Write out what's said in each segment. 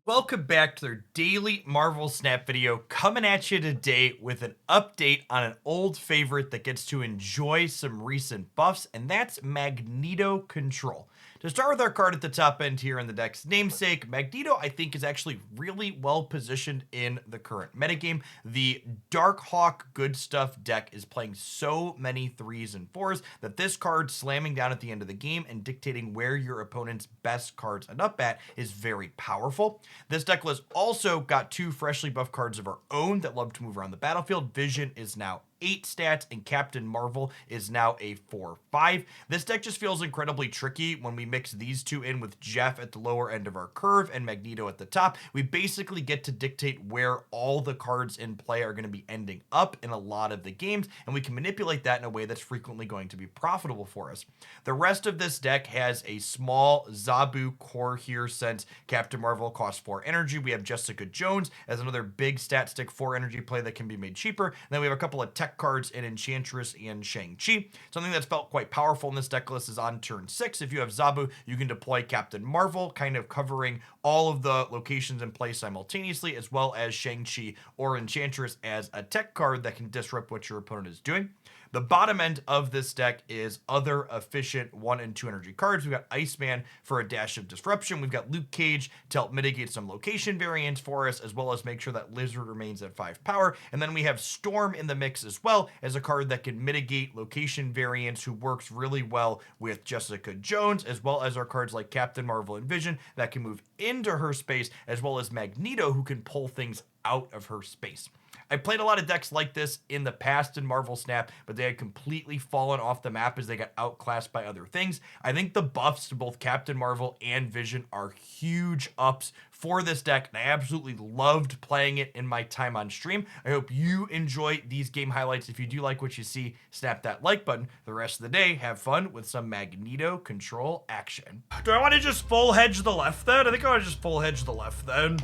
Welcome back to their daily Marvel Snap video, coming at you today with an update on an old favorite that gets to enjoy some recent buffs, and that's Magneto Control. To start with our card at the top end here in the deck's namesake, Magneto I think is actually really well positioned in the current metagame. The Darkhawk Good Stuff deck is playing so many 3s and 4s that this card slamming down at the end of the game and dictating where your opponent's best cards end up at is very powerful. This deck has also got two freshly buffed cards of our own that love to move around the battlefield. Vision is now 8 stats, and Captain Marvel is now a 4/5. This deck just feels incredibly tricky when we mix these two in with Jeff at the lower end of our curve and Magneto at the top. We basically get to dictate where all the cards in play are going to be ending up in a lot of the games, and we can manipulate that in a way that's frequently going to be profitable for us. The rest of this deck has a small Zabu core here since Captain Marvel costs 4 energy. We have Jessica Jones as another big stat stick 4 energy play that can be made cheaper. And then we have a couple of tech cards in Enchantress and Shang-Chi. Something that's felt quite powerful in this deck list is on turn 6. If you have Zabu, you can deploy Captain Marvel, kind of covering all of the locations in play simultaneously, as well as Shang-Chi or Enchantress as a tech card that can disrupt what your opponent is doing. The bottom end of this deck is other efficient 1 and 2 energy cards. We've got Iceman for a dash of disruption. We've got Luke Cage to help mitigate some location variants for us, as well as make sure that Lizard remains at 5 power. And then we have Storm in the mix as well as a card that can mitigate location variants, who works really well with Jessica Jones, as well as our cards like Captain Marvel and Vision that can move into her space, as well as Magneto, who can pull things out of her space. I played a lot of decks like this in the past in Marvel Snap, but they had completely fallen off the map as they got outclassed by other things. I think the buffs to both Captain Marvel and Vision are huge ups for this deck, and I absolutely loved playing it in my time on stream. I hope you enjoy these game highlights. If you do like what you see, snap that like button. The rest of the day, have fun with some Magneto Control action. Do I want to just full hedge the left then? I think I want to just full hedge the left then,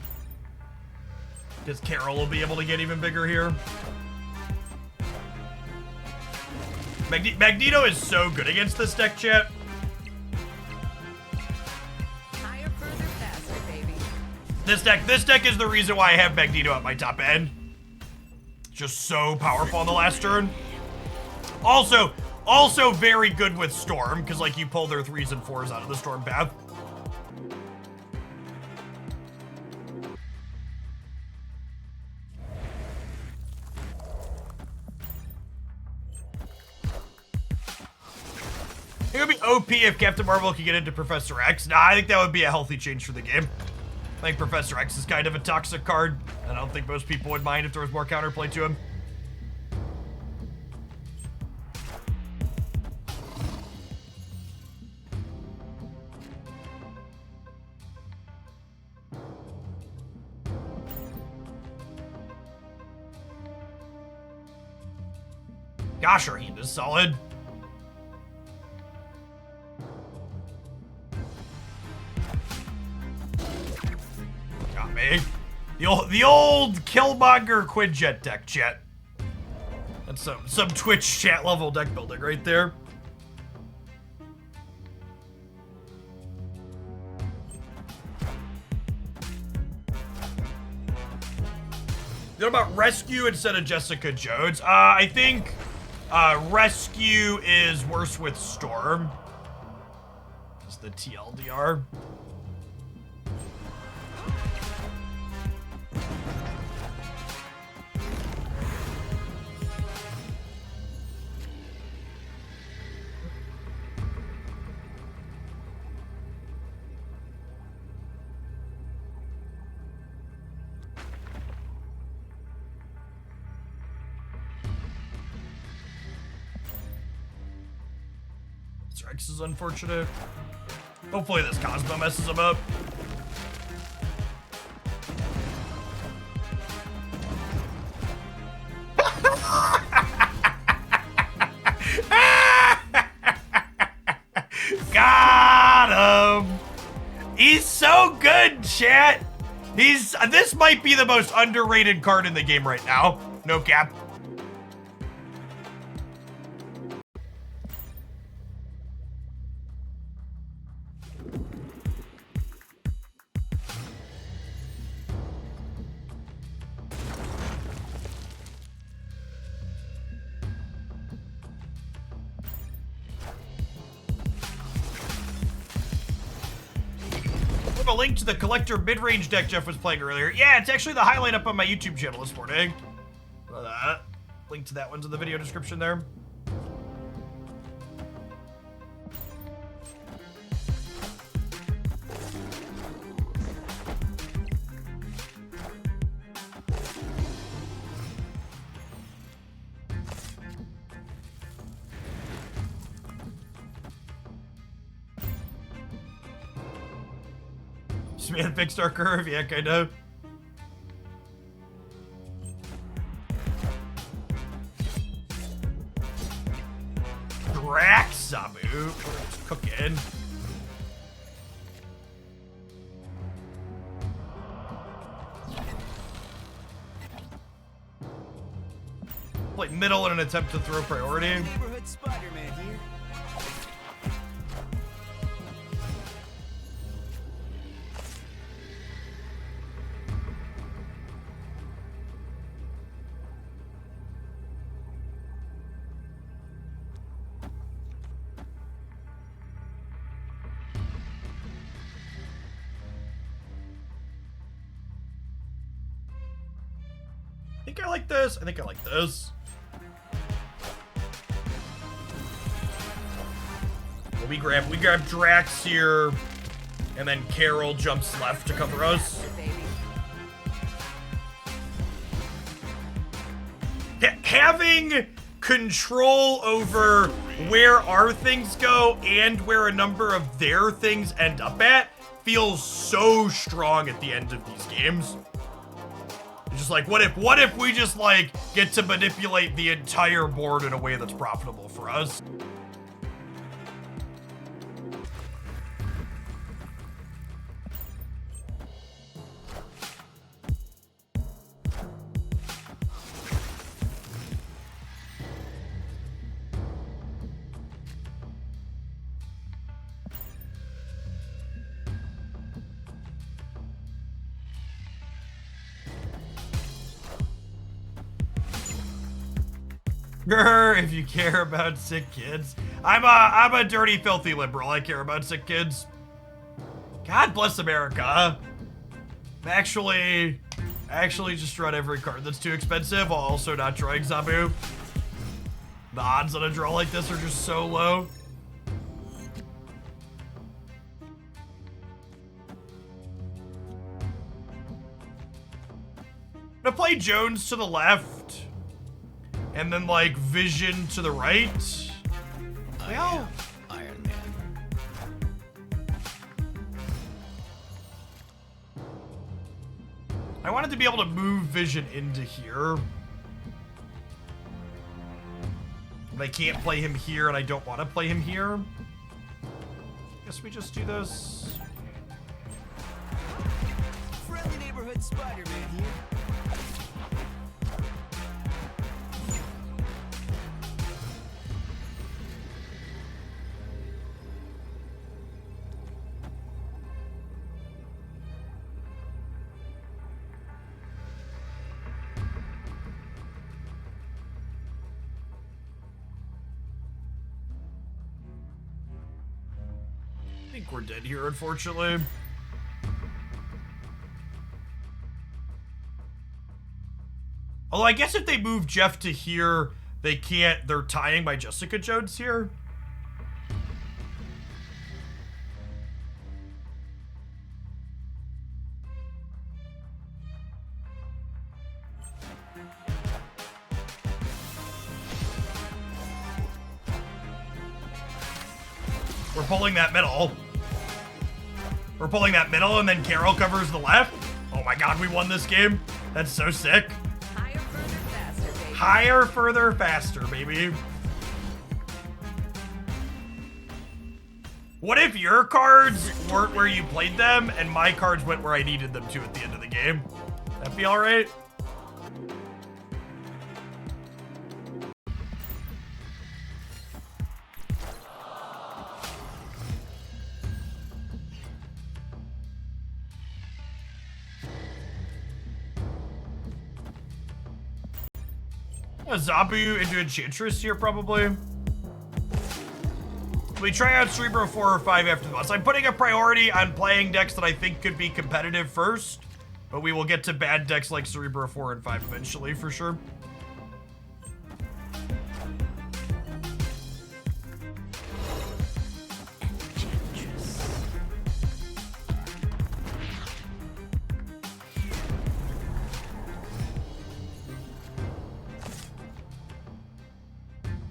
because Carol will be able to get even bigger here. Magneto is so good against this deck, chat. Higher, further, faster, baby. This deck is the reason why I have Magneto at my top end. Just so powerful on the last turn. Also very good with Storm, because like you pull their 3s and 4s out of the Storm path. It would be OP if Captain Marvel could get into Professor X. Nah, I think that would be a healthy change for the game. I think Professor X is kind of a toxic card, and I don't think most people would mind if there was more counterplay to him. Gosh, our heat is solid. Got me. The old Killmonger Quinjet deck, chat. That's some Twitch chat level deck building right there. What about Rescue instead of Jessica Jones? I think Rescue is worse with Storm. Is the TLDR. Rex is unfortunate. Hopefully this Cosmo messes him up. Got him! He's so good, chat! This might be the most underrated card in the game right now. No cap. a link to the collector mid-range deck Jeff was playing earlier. Yeah, it's actually the highlight up on my YouTube channel this morning. Link to that one's in the video description there. Man, fixed our curve, yeah, kind of. Sabu, cooking. Play middle in an attempt to throw priority. Neighborhood Spider-Man here. I think I like this. I think I like this. Well, we grab Drax here, and then Carol jumps left to cover us. Having control over where our things go and where a number of their things end up at feels so strong at the end of these games. It's just like, what if we just like get to manipulate the entire board in a way that's profitable for us? Grr, if you care about sick kids. I'm a dirty, filthy liberal. I care about sick kids. God bless America. Actually just run every card that's too expensive while also not drawing Zabu. The odds on a draw like this are just so low. I'm gonna play Jones to the left. And then, like, Vision to the right. Well, Iron Man. I wanted to be able to move Vision into here. But I can't play him here, and I don't want to play him here. Guess we just do this. Friendly neighborhood Spider-Man here. I think we're dead here, unfortunately. Although I guess if they move Jeff to here, they can't. They're tying by Jessica Jones here. We're pulling that middle. We're pulling that middle, and then Carol covers the left. Oh my god, we won this game. That's so sick. Higher, further, faster, baby. Higher, further, faster, baby. What if your cards weren't where you played them, and my cards went where I needed them to at the end of the game? That'd be alright? A Zabu into Enchantress here, probably. we try out Cerebro 4 or 5 after the boss. I'm putting a priority on playing decks that I think could be competitive first, but we will get to bad decks like Cerebro 4 and 5 eventually, for sure.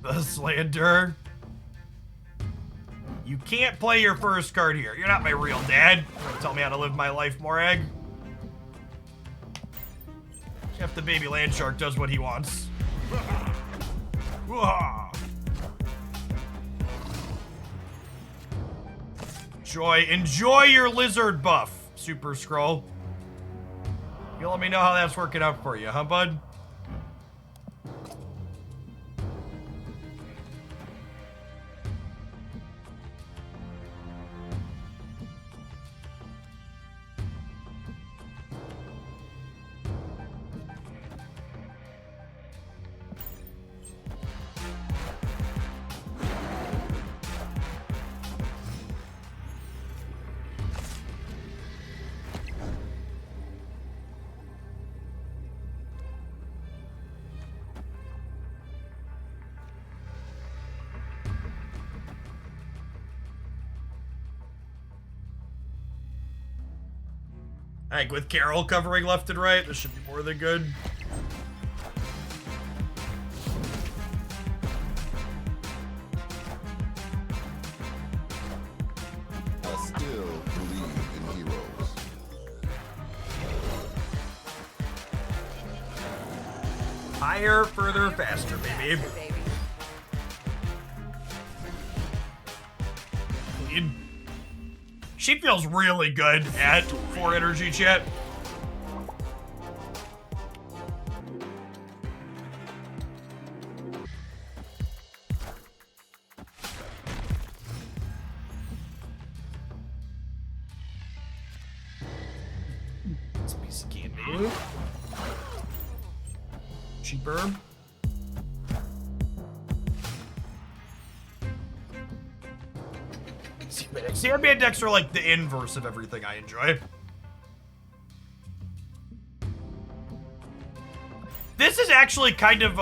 The Slander. You can't play your first card here. You're not my real dad. Don't tell me how to live my life, Morag. If the baby land shark does what he wants. Enjoy your lizard buff, Super Scroll. You let me know how that's working out for you, huh, bud? I think with Carol covering left and right, this should be more than good. I still believe in heroes. Higher, further, faster, baby. Baby. Clean. She feels really good at 4 energy, chat. It's a piece of candy. Cheaper. CRBA decks are like the inverse of everything I enjoy. This is actually kind of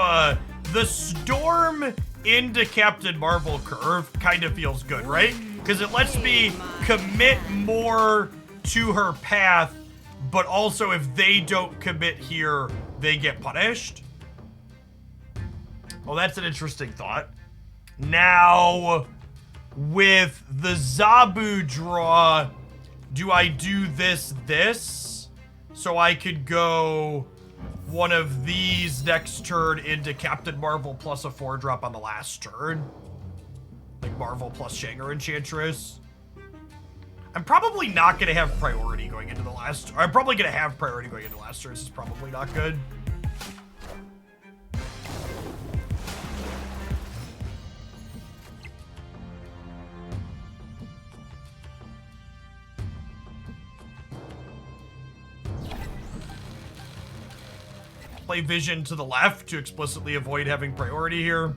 the Storm into Captain Marvel curve kind of feels good, right? Because it lets me commit more to her path, but also if they don't commit here, they get punished. Oh, that's an interesting thought. Now, with the Zabu draw, do I do this? So I could go one of these next turn into Captain Marvel plus a 4-drop on the last turn. Like Marvel plus Shanger Enchantress. I'm probably not going to have priority going into the last... I'm probably going to have priority going into the last turn. This is probably not good. Play Vision to the left to explicitly avoid having priority here.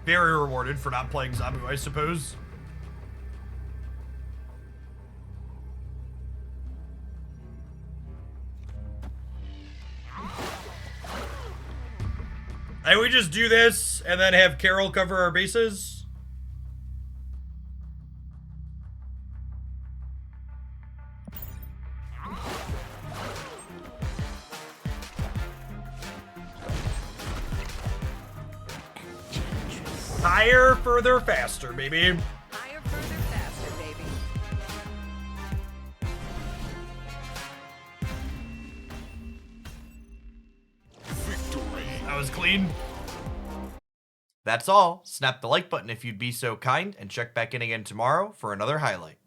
Very rewarded for not playing Zabu, I suppose. And we just do this and then have Carol cover our bases. Higher, further, faster, baby. Higher, further, faster, baby. That was clean. That's all. Snap the like button if you'd be so kind, and check back in again tomorrow for another highlight.